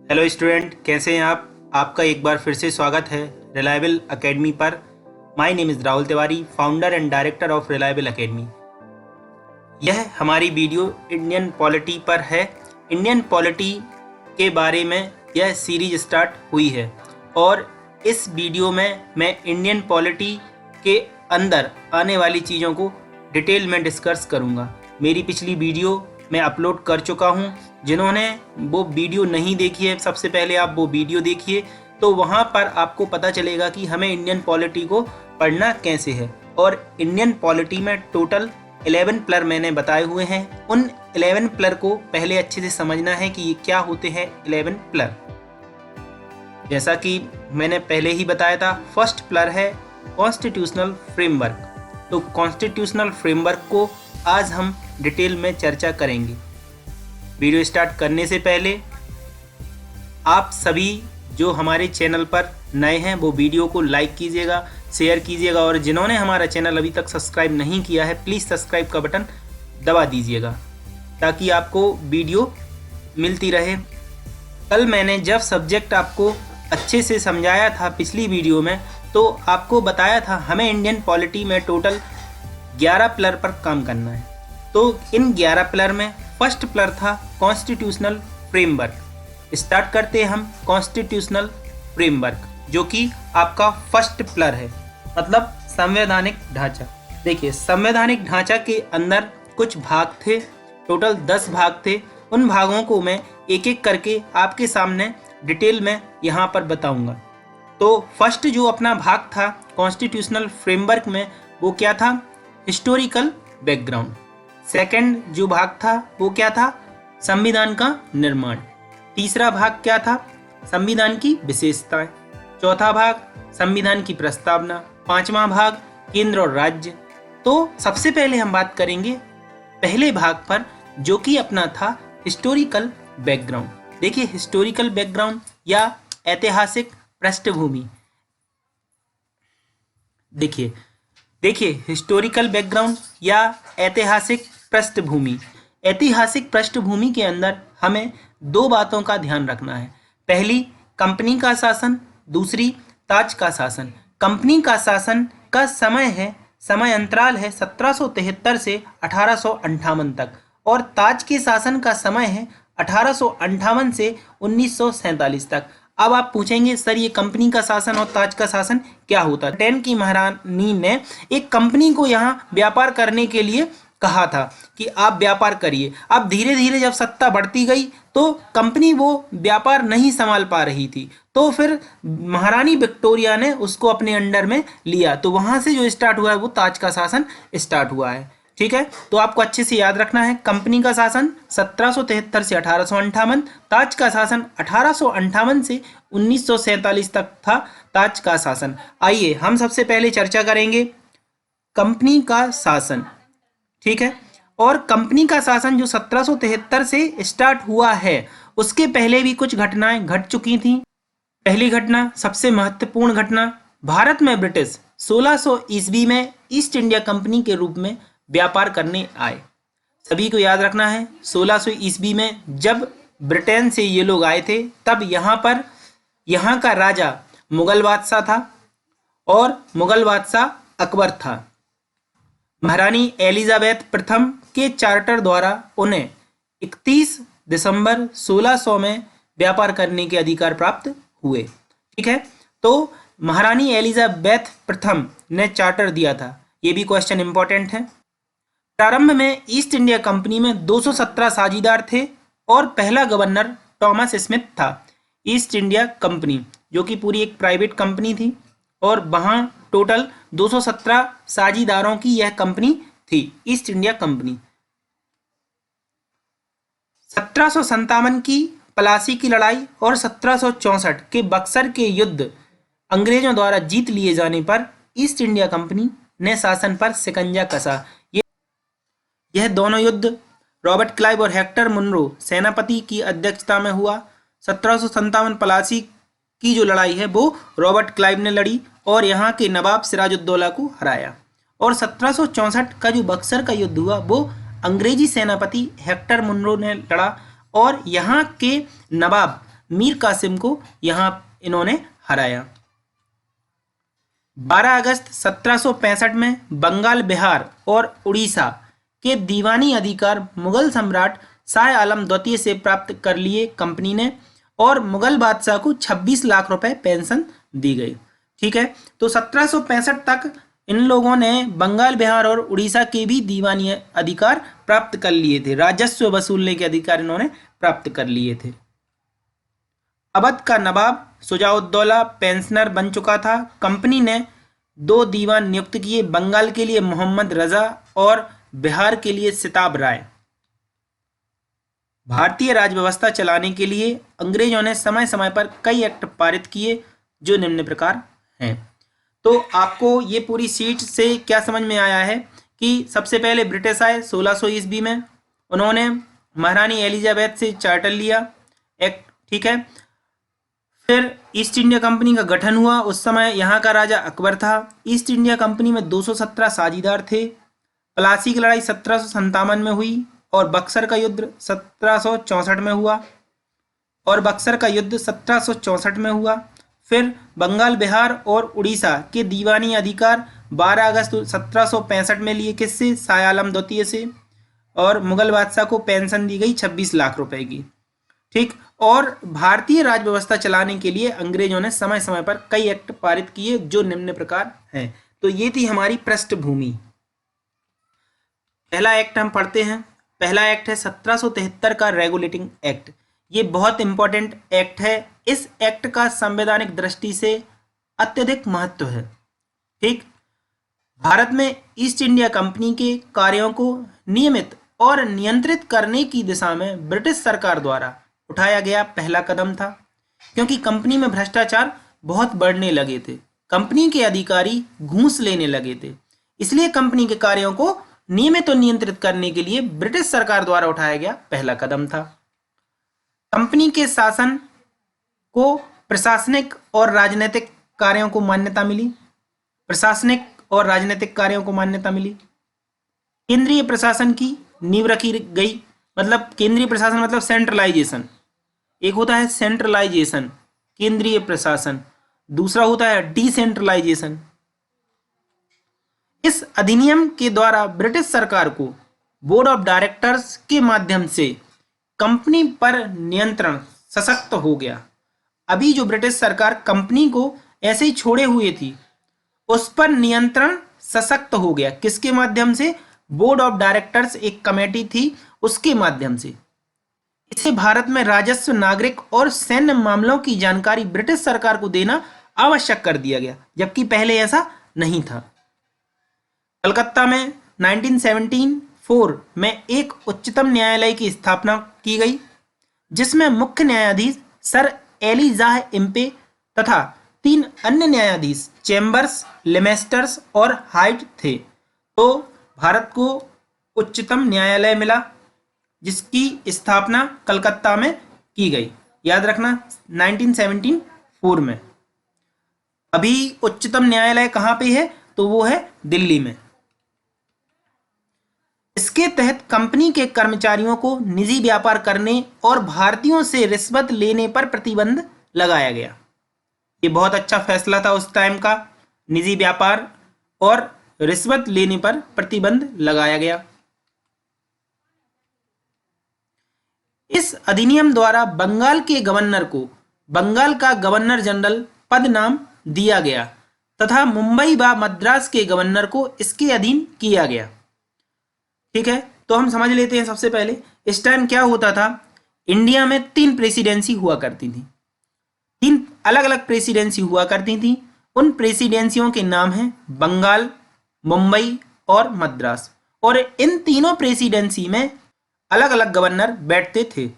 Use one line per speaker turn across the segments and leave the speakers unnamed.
Hello student, कैसे हैं आप? आपका एक बार फिर से स्वागत है रिलायबल एकेडमी पर। My name is Rahul Tiwari, founder and director of reliable academy. यह हमारी वीडियो इंडियन पॉलिटी पर है। इंडियन पॉलिटी के बारे में यह सीरीज स्टार्ट हुई है और इस वीडियो में मैं इंडियन पॉलिटी के अंदर आने वाली चीज़ों को डिटेल में डिस्कस करूँगा। मेरी पिछली वीडियो मैं अपलोड कर चुका हूँ। जिन्होंने वो वीडियो नहीं देखी है, सबसे पहले आप वो वीडियो देखिए, तो वहाँ पर आपको पता चलेगा कि हमें इंडियन पॉलिटी को पढ़ना कैसे है। और इंडियन पॉलिटी में टोटल 11 पिलर मैंने बताए हुए हैं। उन 11 पिलर को पहले अच्छे से समझना है कि ये क्या होते हैं 11 पिलर। जैसा कि मैंने पहले ही बताया था, फर्स्ट पिलर है कॉन्स्टिट्यूशनल फ्रेमवर्क। तो कॉन्स्टिट्यूशनल फ्रेमवर्क को आज हम डिटेल में चर्चा करेंगे। वीडियो स्टार्ट करने से पहले आप सभी जो हमारे चैनल पर नए हैं वो वीडियो को लाइक कीजिएगा, शेयर कीजिएगा, और जिन्होंने हमारा चैनल अभी तक सब्सक्राइब नहीं किया है प्लीज़ सब्सक्राइब का बटन दबा दीजिएगा ताकि आपको वीडियो मिलती रहे। कल मैंने जब सब्जेक्ट आपको अच्छे से समझाया था पिछली वीडियो में, तो आपको बताया था हमें इंडियन पॉलिटी में टोटल 11 पिलर पर काम करना है। तो इन 11 पिलर में फर्स्ट पिलर था कॉन्स्टिट्यूशनल फ्रेमवर्क। स्टार्ट करते हैं हम कॉन्स्टिट्यूशनल फ्रेमवर्क, जो कि आपका फर्स्ट पिलर है, मतलब संवैधानिक ढांचा। देखिए, संवैधानिक ढांचा के अंदर कुछ भाग थे, टोटल 10 भाग थे। उन भागों को मैं एक एक करके आपके सामने डिटेल में यहाँ पर बताऊँगा। तो फर्स्ट जो अपना भाग था कॉन्स्टिट्यूशनल फ्रेमवर्क में, वो क्या था? Historical background. सेकंड जो भाग था वो क्या था? संविधान का निर्माण। तीसरा भाग क्या था? संविधान की विशेषताएं। चौथा भाग संविधान की प्रस्तावना। पांचवा भाग केंद्र और राज्य। तो सबसे पहले हम बात करेंगे पहले भाग पर, जो कि अपना था हिस्टोरिकल बैकग्राउंड। देखिए, हिस्टोरिकल बैकग्राउंड या ऐतिहासिक पृष्ठभूमि। देखिए हिस्टोरिकल बैकग्राउंड या ऐतिहासिक पृष्ठभूमि। ऐतिहासिक पृष्ठभूमि के अंदर हमें दो बातों का ध्यान रखना है। पहली, कंपनी का शासन। दूसरी, ताज का शासन। कंपनी का शासन का समय अंतराल है 1773 से 1858 तक, और ताज के शासन का समय है 1858 से 1947 तक। अब आप पूछेंगे सर, ये कंपनी का शासन और ताज का शासन क्या होता है? ब्रिटेन की महारानी ने एक कंपनी को यहाँ व्यापार करने के लिए कहा था कि आप व्यापार करिए। अब धीरे धीरे जब सत्ता बढ़ती गई तो कंपनी वो व्यापार नहीं संभाल पा रही थी, तो फिर महारानी विक्टोरिया ने उसको अपने अंडर में लिया। तो वहाँ से जो स्टार्ट हुआ है वो ताज का शासन स्टार्ट हुआ है। ठीक है, तो आपको अच्छे से याद रखना है, कंपनी का शासन 1773 से 1858, ताज का शासन 1858 से 1947 तक था ताज का शासन। आइए हम सबसे पहले चर्चा करेंगे कंपनी का शासन। ठीक है, और कंपनी का शासन जो 1773 से स्टार्ट हुआ है, उसके पहले भी कुछ घटनाएं घट चुकी थी। पहली घटना, सबसे महत्वपूर्ण घटना, भारत में ब्रिटिश 1600 ईस्वी में ईस्ट इंडिया कंपनी के रूप में व्यापार करने आए। सभी को याद रखना है, 1600 ईस्वी में जब ब्रिटेन से ये लोग आए थे, तब यहाँ का राजा मुगल बादशाह था और मुगल बादशाह अकबर था। महारानी एलिजाबेथ प्रथम के चार्टर द्वारा उन्हें 31 दिसंबर 1600 में व्यापार करने के अधिकार प्राप्त हुए। ठीक है, तो महारानी एलिजाबेथ प्रथम ने चार्टर दिया था, ये भी क्वेश्चन इंपॉर्टेंट है। प्रारंभ में ईस्ट इंडिया कंपनी में 217 साझीदार थे और पहला गवर्नर थॉमस स्मिथ था। ईस्ट इंडिया कंपनी जो कि पूरी एक प्राइवेट कंपनी थी, और वहाँ टोटल 217 साझीदारों की यह कंपनी थी, ईस्ट इंडिया कंपनी। 1757 की प्लासी की लड़ाई और 1764 के बक्सर के युद्ध अंग्रेजों द्वारा जीत लिए जाने पर ईस्ट इंडिया कंपनी ने शासन पर शिकंजा कसा। यह दोनों युद्ध रॉबर्ट क्लाइव और हेक्टर मुनरो सेनापति की अध्यक्षता में हुआ। 1757 प्लासी की जो लड़ाई है वो रॉबर्ट क्लाइव ने लड़ी और यहाँ के नवाब सिराजुद्दौला को हराया, और 1764 का जो बक्सर का युद्ध हुआ वो अंग्रेजी सेनापति हेक्टर मुनरो ने लड़ा और यहाँ के नवाब मीर कासिम को यहाँ इन्होंने हराया। 12 अगस्त 1765 में बंगाल, बिहार और उड़ीसा के दीवानी अधिकार मुगल सम्राट शाह आलम द्वितीय से प्राप्त कर लिए कंपनी ने, और मुगल बादशाह को 26 लाख रुपए पेंशन दी गई। ठीक है, तो 1765 तक इन लोगों ने बंगाल, बिहार और उड़ीसा के भी दीवानी अधिकार प्राप्त कर लिए थे, राजस्व वसूलने के अधिकार इन्होंने प्राप्त कर लिए थे। अवध का नवाब शुजाउद्दौला पेंशनर बन चुका था। कंपनी ने 2 दीवान नियुक्त किए, बंगाल के लिए मोहम्मद रजा और बिहार के लिए सिताब राय। भारतीय राज व्यवस्था चलाने के लिए अंग्रेजों ने समय समय पर कई एक्ट पारित किए जो निम्न प्रकार हैं। तो आपको ये पूरी सीट से क्या समझ में आया है कि सबसे पहले ब्रिटिश आए 1600 ईस्वी में, उन्होंने महारानी एलिजाबेथ से चार्टर लिया एक्ट। ठीक है, फिर ईस्ट इंडिया कंपनी का गठन हुआ। उस समय यहाँ का राजा अकबर था। ईस्ट इंडिया कंपनी में 217 साझीदार थे। प्लासी की लड़ाई 1757 में हुई और बक्सर का युद्ध 1764 में हुआ फिर बंगाल, बिहार और उड़ीसा के दीवानी अधिकार 12 अगस्त 1765 में लिए, किससे? शाह आलम द्वितीय से, और मुगल बादशाह को पेंशन दी गई 26 लाख रुपए की। ठीक, और भारतीय राज व्यवस्था चलाने के लिए अंग्रेजों ने समय समय पर कई एक्ट पारित किए जो निम्न प्रकार हैं। तो ये थी हमारी पृष्ठभूमि। पहला एक्ट हम पढ़ते हैं। पहला एक्ट है 1773 का रेगुलेटिंग एक्ट। ये बहुत इंपॉर्टेंट एक्ट है। इस एक्ट का संवैधानिक दृष्टि से अत्यधिक महत्व है। ठीक, भारत में ईस्ट इंडिया कंपनी के कार्यों को नियमित और नियंत्रित करने की दिशा में ब्रिटिश सरकार द्वारा उठाया गया पहला कदम था, क्योंकि कंपनी में भ्रष्टाचार बहुत बढ़ने लगे थे। कंपनी के अधिकारी घूस लेने लगे थे, इसलिए कंपनी के कार्यों को नियमित और नियंत्रित करने के लिए ब्रिटिश सरकार द्वारा उठाया गया पहला कदम था। कंपनी के शासन को प्रशासनिक और राजनीतिक कार्यों को मान्यता मिली। केंद्रीय प्रशासन की नींव रखी गई। मतलब केंद्रीय प्रशासन मतलब सेंट्रलाइजेशन। एक होता है सेंट्रलाइजेशन, केंद्रीय प्रशासन, दूसरा होता है डिसेंट्रलाइजेशन। इस अधिनियम के द्वारा ब्रिटिश सरकार को बोर्ड ऑफ डायरेक्टर्स के माध्यम से कंपनी पर नियंत्रण सशक्त हो गया। अभी जो ब्रिटिश सरकार कंपनी को ऐसे ही छोड़े हुए थी, उस पर नियंत्रण सशक्त हो गया। किसके माध्यम से? बोर्ड ऑफ डायरेक्टर्स एक कमेटी थी, उसके माध्यम से। इसे भारत में राजस्व, नागरिक और सैन्य मामलों की जानकारी ब्रिटिश सरकार को देना आवश्यक कर दिया गया, जबकि पहले ऐसा नहीं था। कलकत्ता में 1974 में एक उच्चतम न्यायालय की स्थापना की गई, जिसमें मुख्य न्यायाधीश सर एलिजाह इम्पे तथा 3 अन्य न्यायाधीश चेम्बर्स, लेमेस्टर्स और हाइट थे। तो भारत को उच्चतम न्यायालय मिला, जिसकी स्थापना कलकत्ता में की गई। याद रखना 1974 में। अभी उच्चतम न्यायालय कहाँ पे है? तो वो है दिल्ली में। इसके तहत कंपनी के कर्मचारियों को निजी व्यापार करने और भारतीयों से रिश्वत लेने पर प्रतिबंध लगाया गया। ये बहुत अच्छा फैसला था उस टाइम का। निजी व्यापार और रिश्वत लेने पर प्रतिबंध लगाया गया। इस अधिनियम द्वारा बंगाल के गवर्नर को बंगाल का गवर्नर जनरल पद नाम दिया गया तथा मुंबई व मद्रास के गवर्नर को इसके अधीन किया गया। ठीक है, तो हम समझ लेते हैं। सबसे पहले इस टाइम क्या होता था, इंडिया में 3 प्रेसिडेंसी हुआ करती थी। 3 अलग अलग प्रेसिडेंसी हुआ करती थी। उन प्रेसिडेंसियों के नाम हैं बंगाल, मुंबई और मद्रास। और इन तीनों प्रेसिडेंसी में अलग अलग गवर्नर बैठते थे।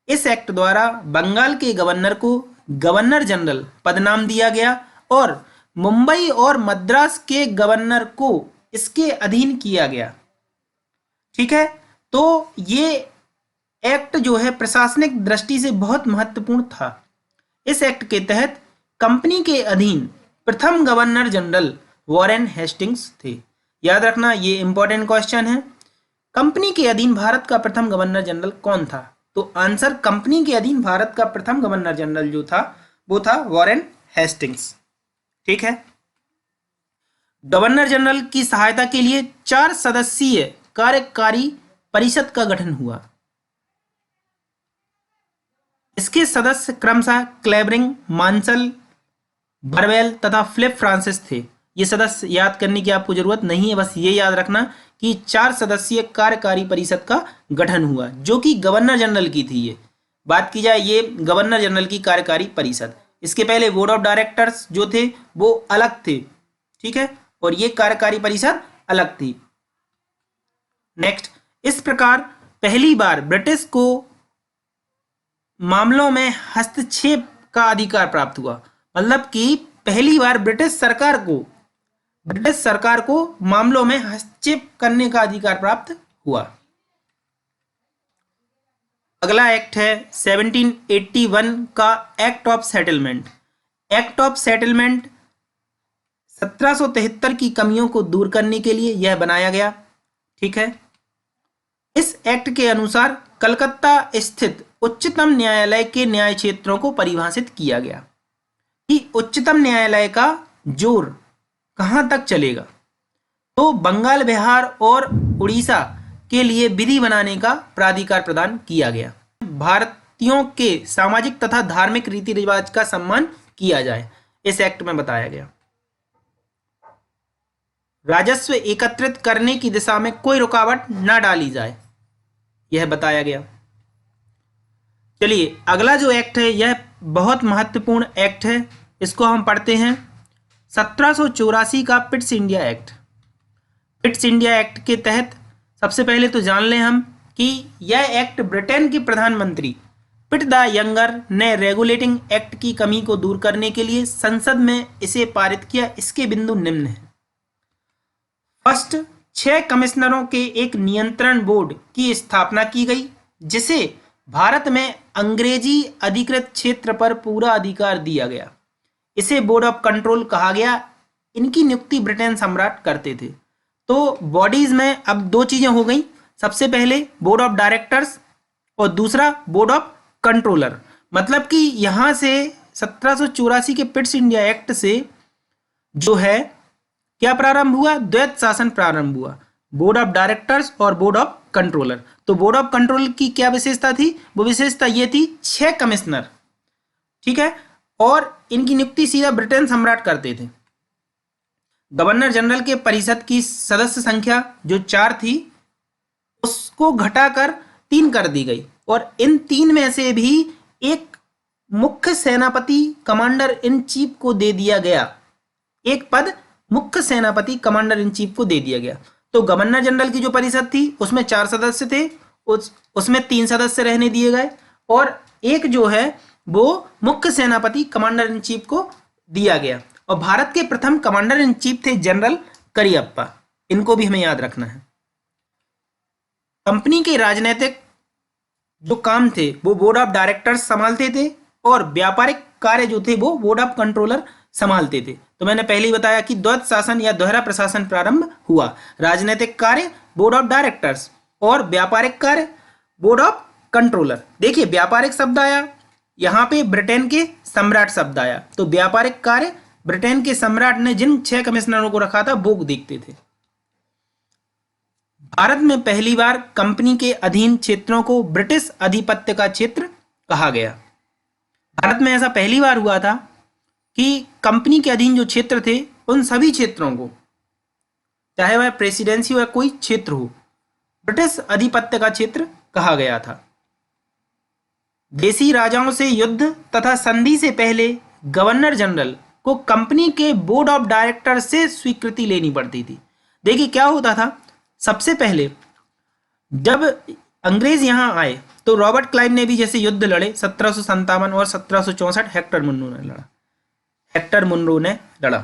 इस एक्ट द्वारा बंगाल के गवर्नर को गवर्नर जनरल पद नाम दिया गया और मुंबई और मद्रास के गवर्नर को इसके अधीन किया गया। ठीक है, तो ये एक्ट जो है प्रशासनिक दृष्टि से बहुत महत्वपूर्ण था। इस एक्ट के तहत कंपनी के अधीन प्रथम गवर्नर जनरल वॉरेन हेस्टिंग्स थे। याद रखना, ये इंपॉर्टेंट क्वेश्चन है। कंपनी के अधीन भारत का प्रथम गवर्नर जनरल कौन था? तो आंसर कंपनी के अधीन भारत का प्रथम गवर्नर जनरल जो था वो था वॉरेन हेस्टिंग्स। ठीक है। गवर्नर जनरल की सहायता के लिए 4 सदस्यीय कार्यकारी परिषद का गठन हुआ। इसके सदस्य क्रमशः क्लेबरिंग, मांसल, बरवेल तथा फिलिप फ्रांसिस थे। ये सदस्य याद करने की आपको जरूरत नहीं है, बस ये याद रखना कि 4 सदस्यीय कार्यकारी परिषद का गठन हुआ जो कि गवर्नर जनरल की थी। ये बात की जाए, ये गवर्नर जनरल की कार्यकारी परिषद। इसके पहले बोर्ड ऑफ डायरेक्टर्स जो थे वो अलग थे, ठीक है, और ये कार्यकारी परिषद अलग थी। नेक्स्ट, इस प्रकार पहली बार ब्रिटिश को मामलों में हस्तक्षेप का अधिकार प्राप्त हुआ। मतलब कि पहली बार ब्रिटिश सरकार को मामलों में हस्तक्षेप करने का अधिकार प्राप्त हुआ। अगला एक्ट है 1781 का act of settlement. Act of settlement 1773 की कमियों को दूर करने के लिए यह बनाया गया। ठीक है। इस एक्ट के अनुसार कलकत्ता स्थित उच्चतम न्यायालय के न्याय क्षेत्रों को परिभाषित किया गया कि उच्चतम न्यायालय का जोर कहां तक चलेगा। तो बंगाल, बिहार और उड़ीसा के लिए विधि बनाने का प्राधिकार प्रदान किया गया। भारतीयों के सामाजिक तथा धार्मिक रीति रिवाज का सम्मान किया जाए, इस एक्ट में बताया गया। राजस्व एकत्रित करने की दिशा में कोई रुकावट न डाली जाए, यह बताया गया। चलिए, अगला जो एक्ट है यह बहुत महत्वपूर्ण एक्ट है, इसको हम पढ़ते हैं। 1784 का Pitt's India act. Pitt's India act के तहत सबसे पहले तो जान लें हम कि यह एक्ट ब्रिटेन के प्रधानमंत्री पिट द यंगर ने रेगुलेटिंग एक्ट की कमी को दूर करने के लिए संसद में इसे पारित किया। इसके बिंदु निम्न हैं। फर्स्ट, 6 कमिश्नरों के एक नियंत्रण बोर्ड की स्थापना की गई जिसे भारत में अंग्रेजी अधिकृत क्षेत्र पर पूरा अधिकार दिया गया। इसे बोर्ड ऑफ कंट्रोल कहा गया। इनकी नियुक्ति ब्रिटेन सम्राट करते थे। तो बॉडीज में अब 2 चीजें हो गई। सबसे पहले बोर्ड ऑफ डायरेक्टर्स और दूसरा बोर्ड ऑफ कंट्रोलर। मतलब कि यहां से 1784 के पिट्स इंडिया एक्ट से जो है क्या प्रारंभ हुआ, द्वैत शासन प्रारंभ हुआ, बोर्ड ऑफ डायरेक्टर्स और बोर्ड ऑफ कंट्रोलर। तो बोर्ड ऑफ कंट्रोल की क्या विशेषता थी, वो विशेषता ये थी 6 कमिश्नर, ठीक है, और इनकी नियुक्ति सीधा ब्रिटेन सम्राट करते थे। गवर्नर जनरल के परिषद की सदस्य संख्या जो 4 थी उसको घटाकर 3 कर दी गई और इन 3 में से भी एक मुख्य सेनापति कमांडर इन चीफ को दे दिया गया। एक पद मुख्य सेनापति कमांडर इन चीफ को दे दिया गया। तो गवर्नर जनरल की जो परिषद थी उसमें 4 सदस्य थे, उसमें 3 सदस्य रहने दिए गए और एक जो है वो मुख्य सेनापति कमांडर इन चीफ को दिया गया। और भारत के प्रथम कमांडर इन चीफ थे जनरल करियप्पा। इनको भी हमें याद रखना है। कंपनी के राजनीतिक जो काम थे वो बोर्ड ऑफ डायरेक्टर्स संभालते थे और व्यापारिक कार्य जो थे वो बोर्ड ऑफ कंट्रोलर संभालते थे। तो मैंने पहले ही बताया कि द्वैत शासन या दोहरा प्रशासन प्रारंभ हुआ। राजनीतिक कार्य बोर्ड ऑफ डायरेक्टर्स और व्यापारिक कार्य बोर्ड ऑफ कंट्रोलर। देखिए, व्यापारिक शब्द आया, यहां पे ब्रिटेन के सम्राट शब्द आया। तो व्यापारिक कार्य ब्रिटेन के सम्राट ने जिन 6 कमिश्नरों को रखा था वो देखते थे। भारत में पहली बार कंपनी के अधीन क्षेत्रों को ब्रिटिश आधिपत्य का क्षेत्र कहा गया। भारत में ऐसा पहली बार हुआ था कि कंपनी के अधीन जो क्षेत्र थे उन सभी क्षेत्रों को, चाहे वह प्रेसिडेंसी या कोई क्षेत्र हो, ब्रिटिश आधिपत्य का क्षेत्र कहा गया था। देसी राजाओं से युद्ध तथा संधि से पहले गवर्नर जनरल को कंपनी के बोर्ड ऑफ डायरेक्टर से स्वीकृति लेनी पड़ती थी। देखिए क्या होता था, सबसे पहले जब अंग्रेज यहां आए तो रॉबर्ट क्लाइव ने भी जैसे युद्ध लड़े 1757 और 1764 हेक्टर मुनरो ने लड़ा,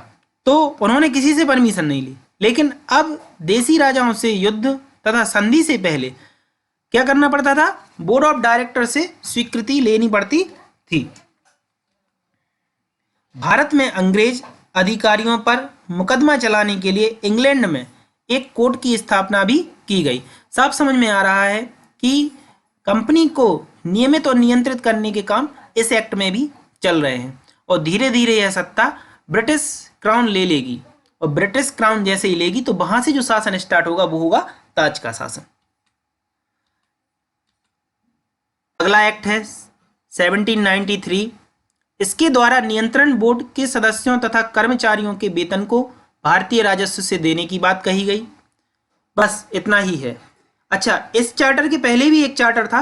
तो उन्होंने किसी से परमिशन नहीं ली। लेकिन अब देसी राजाओं से युद्ध तथा संधि से पहले क्या करना पड़ता था, बोर्ड ऑफ डायरेक्टर से स्वीकृति लेनी पड़ती थी। भारत में अंग्रेज अधिकारियों पर मुकदमा चलाने के लिए इंग्लैंड में एक कोर्ट की स्थापना भी की गई। साफ समझ में आ रहा है कि कंपनी को नियमित और नियंत्रित करने के काम इस एक्ट में भी चल रहे हैं और धीरे धीरे यह सत्ता ब्रिटिश क्राउन ले लेगी और ब्रिटिश क्राउन जैसे ही लेगी तो वहां से जो शासन स्टार्ट होगा वो होगा ताज का शासन। अगला एक्ट है 1793। इसके द्वारा नियंत्रण बोर्ड के सदस्यों तथा कर्मचारियों के वेतन को भारतीय राजस्व से देने की बात कही गई। बस इतना ही है। अच्छा, इस चार्टर के पहले भी एक चार्टर था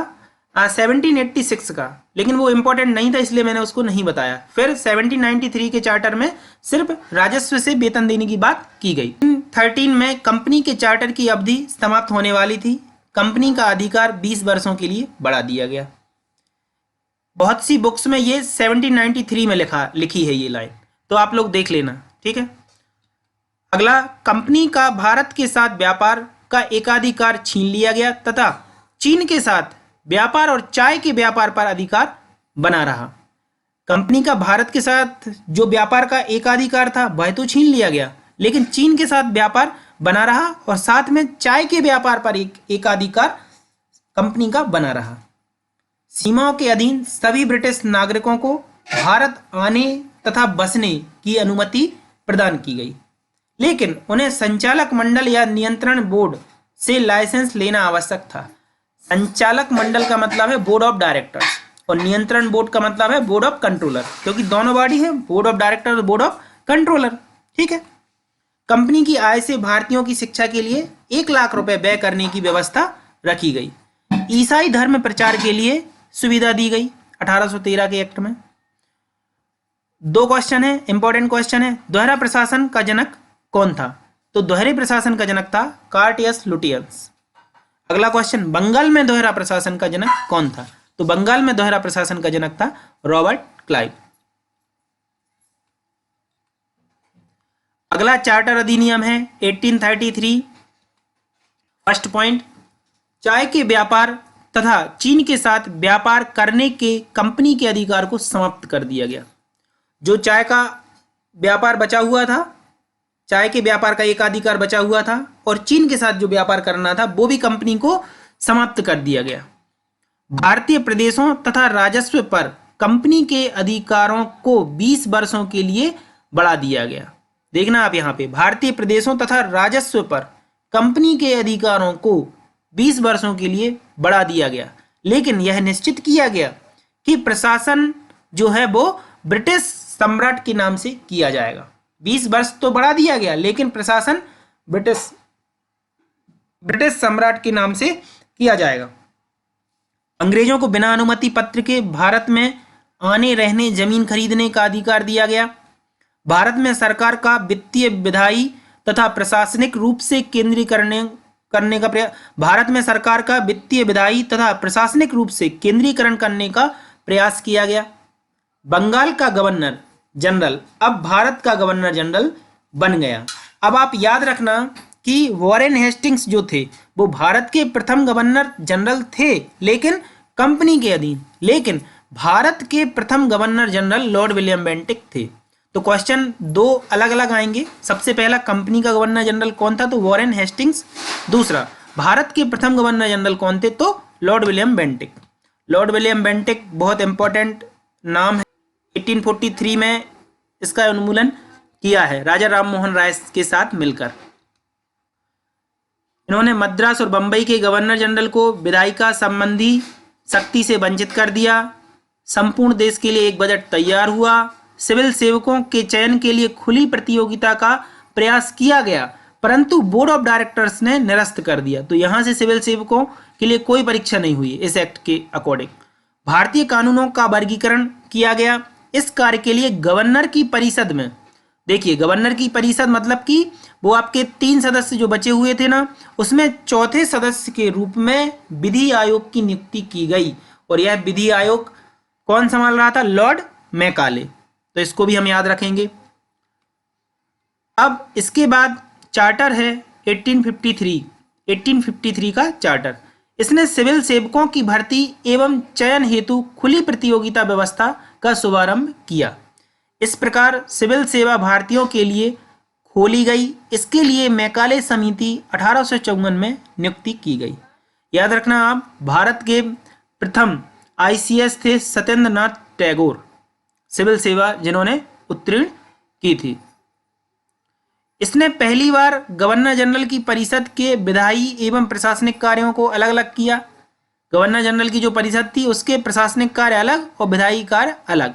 1786 का, लेकिन वो इंपॉर्टेंट नहीं था इसलिए मैंने उसको नहीं बताया। फिर 1793 के चार्टर में सिर्फ राजस्व से वेतन देने की बात की गई। 13 में कंपनी के चार्टर की अवधि समाप्त होने वाली थी। कंपनी का अधिकार 20 वर्षों के लिए बढ़ा दिया गया। बहुत सी बुक्स में ये 1793 में लिखी है ये लाइन, तो आप लोग देख लेना, ठीक है। अगला, कंपनी का भारत के साथ व्यापार का एकाधिकार छीन लिया गया तथा चीन के साथ व्यापार और चाय के व्यापार पर अधिकार बना रहा। कंपनी का भारत के साथ जो व्यापार का एकाधिकार था वह तो छीन लिया गया, लेकिन चीन के साथ व्यापार बना रहा और साथ में चाय के व्यापार पर एकाधिकार कंपनी का बना रहा। सीमाओं के अधीन सभी ब्रिटिश नागरिकों को भारत आने तथा बसने की अनुमति प्रदान की गई, लेकिन उन्हें संचालक मंडल या नियंत्रण बोर्ड से लाइसेंस लेना आवश्यक था। संचालक मंडल का मतलब है बोर्ड ऑफ डायरेक्टर्स और नियंत्रण बोर्ड का मतलब है बोर्ड ऑफ कंट्रोलर, क्योंकि दोनों बॉडी है, बोर्ड ऑफ डायरेक्टर और बोर्ड ऑफ कंट्रोलर, ठीक है। कंपनी की आय से भारतीयों की शिक्षा के लिए 1 लाख रुपए व्यय करने की व्यवस्था रखी गई। ईसाई धर्म प्रचार के लिए सुविधा दी गई 1813 के एक्ट में। 2 क्वेश्चन है, इंपॉर्टेंट क्वेश्चन है। दोहरा प्रशासन का जनक कौन था? तो दोहरे प्रशासन का जनक था कार्टियस लुटियंस। अगला क्वेश्चन, बंगाल में दोहरा प्रशासन का जनक कौन था? तो बंगाल में दोहरा प्रशासन का जनक था रॉबर्ट क्लाइव। अगला चार्टर अधिनियम है 1833। फर्स्ट पॉइंट, चाय के व्यापार तथा चीन के साथ व्यापार करने के कंपनी के अधिकार को समाप्त कर दिया गया। जो चाय का व्यापार बचा हुआ था, चाय के व्यापार का एकाधिकार बचा हुआ था और चीन के साथ जो व्यापार करना था वो भी कंपनी को समाप्त कर दिया गया। भारतीय प्रदेशों तथा राजस्व पर कंपनी के अधिकारों को 20 वर्षों के लिए बढ़ा दिया गया। देखना आप यहाँ पे, भारतीय प्रदेशों तथा राजस्व पर कंपनी के अधिकारों को 20 वर्षों के लिए बढ़ा दिया गया, लेकिन यह निश्चित किया गया कि प्रशासन जो है वो ब्रिटिश सम्राट के नाम से किया जाएगा। 20 वर्ष तो बढ़ा दिया गया, लेकिन प्रशासन ब्रिटिश सम्राट के नाम से किया जाएगा। अंग्रेजों को बिना अनुमति पत्र के भारत में आने, रहने, जमीन खरीदने का अधिकार दिया गया। भारत में सरकार का वित्तीय, विधायी तथा प्रशासनिक रूप से केंद्रीकरण करने का प्रयास किया गया। बंगाल का गवर्नर जनरल अब भारत का गवर्नर जनरल बन गया। अब आप याद रखना कि वॉरेन हेस्टिंग्स जो थे वो भारत के प्रथम गवर्नर जनरल थे, लेकिन कंपनी के अधीन, लेकिन भारत के प्रथम governor general Lord William Bentinck थे। तो क्वेश्चन 2 अलग अलग आएंगे। सबसे पहला, कंपनी का गवर्नर जनरल कौन था? तो वॉरेन हेस्टिंग्स। दूसरा, भारत के प्रथम गवर्नर जनरल कौन थे? तो Lord William Bentinck. Lord William Bentinck बहुत इंपॉर्टेंट नाम है। 1843 में इसका उन्मूलन किया है राजा राम मोहन राय के साथ मिलकर। इन्होंने मद्रास और बंबई के गवर्नर जनरल को विधायिका संबंधी शक्ति से वंचित कर दिया। संपूर्ण देश के लिए एक बजट तैयार हुआ। सिविल सेवकों के चयन के लिए खुली प्रतियोगिता का प्रयास किया गया, परंतु बोर्ड ऑफ डायरेक्टर्स ने निरस्त कर दिया। तो यहां से सिविल सेवकों के लिए कोई परीक्षा नहीं हुई इस एक्ट के अकॉर्डिंग। भारतीय कानूनों का वर्गीकरण किया गया। इस कार्य के लिए गवर्नर की परिषद में, देखिए गवर्नर की परिषद मतलब कि वो आपके 3 सदस्य जो बचे हुए थे ना, उसमें चौथे सदस्य के रूप में विधि आयोग की नियुक्ति की गई और यह विधि आयोग कौन संभाल रहा था? Lord Macaulay. तो इसको भी हम याद रखेंगे। अब इसके बाद चार्टर है 1853 का चार्टर। इसने सिविल सेवकों की भर्ती एवं चयन हेतु खुली प्रतियोगिता व्यवस्था का शुभारंभ किया। इस प्रकार सिविल सेवा भारतीयों के लिए खोली गई। इसके लिए मैकाले समिति 1854 में नियुक्ति की गई। याद रखना आप, भारत के प्रथम ICS थे सत्येंद्र नाथ टैगोर, सिविल सेवा जिन्होंने उत्तीर्ण की थी। इसने पहली बार गवर्नर जनरल की परिषद के विधायी एवं प्रशासनिक कार्यों को अलग अलग किया। गवर्नर जनरल की जो परिषद थी उसके प्रशासनिक कार्य अलग और विधायी कार्य अलग।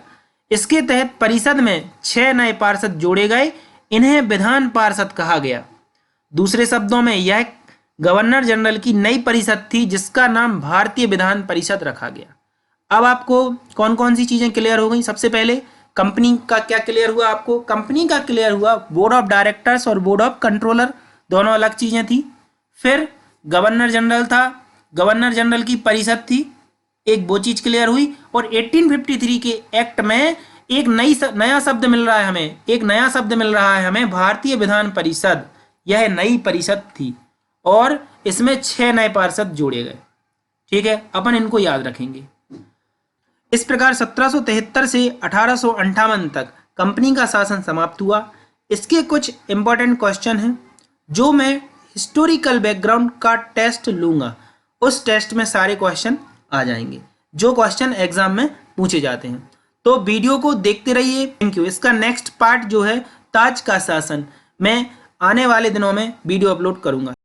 इसके तहत परिषद में 6 नए पार्षद जोड़े गए, इन्हें विधान पार्षद कहा गया। दूसरे शब्दों में यह गवर्नर जनरल की नई परिषद थी जिसका नाम भारतीय विधान परिषद रखा गया। अब आपको कौन कौन सी चीजें क्लियर हो गई? सबसे पहले कंपनी का क्या क्लियर हुआ आपको? कंपनी का क्लियर हुआ बोर्ड ऑफ डायरेक्टर्स और बोर्ड ऑफ कंट्रोलर दोनों अलग चीजें थी। फिर गवर्नर जनरल था, गवर्नर जनरल की परिषद थी, एक वो चीज क्लियर हुई। और 1853 के एक्ट में एक नया शब्द मिल रहा है हमें, एक नया शब्द मिल रहा है हमें, भारतीय विधान परिषद। यह नई परिषद थी और इसमें 6 नए पार्षद जोड़े गए। ठीक है, अपन इनको याद रखेंगे। इस प्रकार 1773 से 1858 तक कंपनी का शासन समाप्त हुआ। इसके कुछ इंपॉर्टेंट क्वेश्चन हैं जो मैं हिस्टोरिकल बैकग्राउंड का टेस्ट लूंगा, उस टेस्ट में सारे क्वेश्चन आ जाएंगे जो क्वेश्चन एग्जाम में पूछे जाते हैं। तो वीडियो को देखते रहिए। Thank you. इसका नेक्स्ट पार्ट जो है ताज का शासन, मैं आने वाले दिनों में वीडियो अपलोड करूंगा।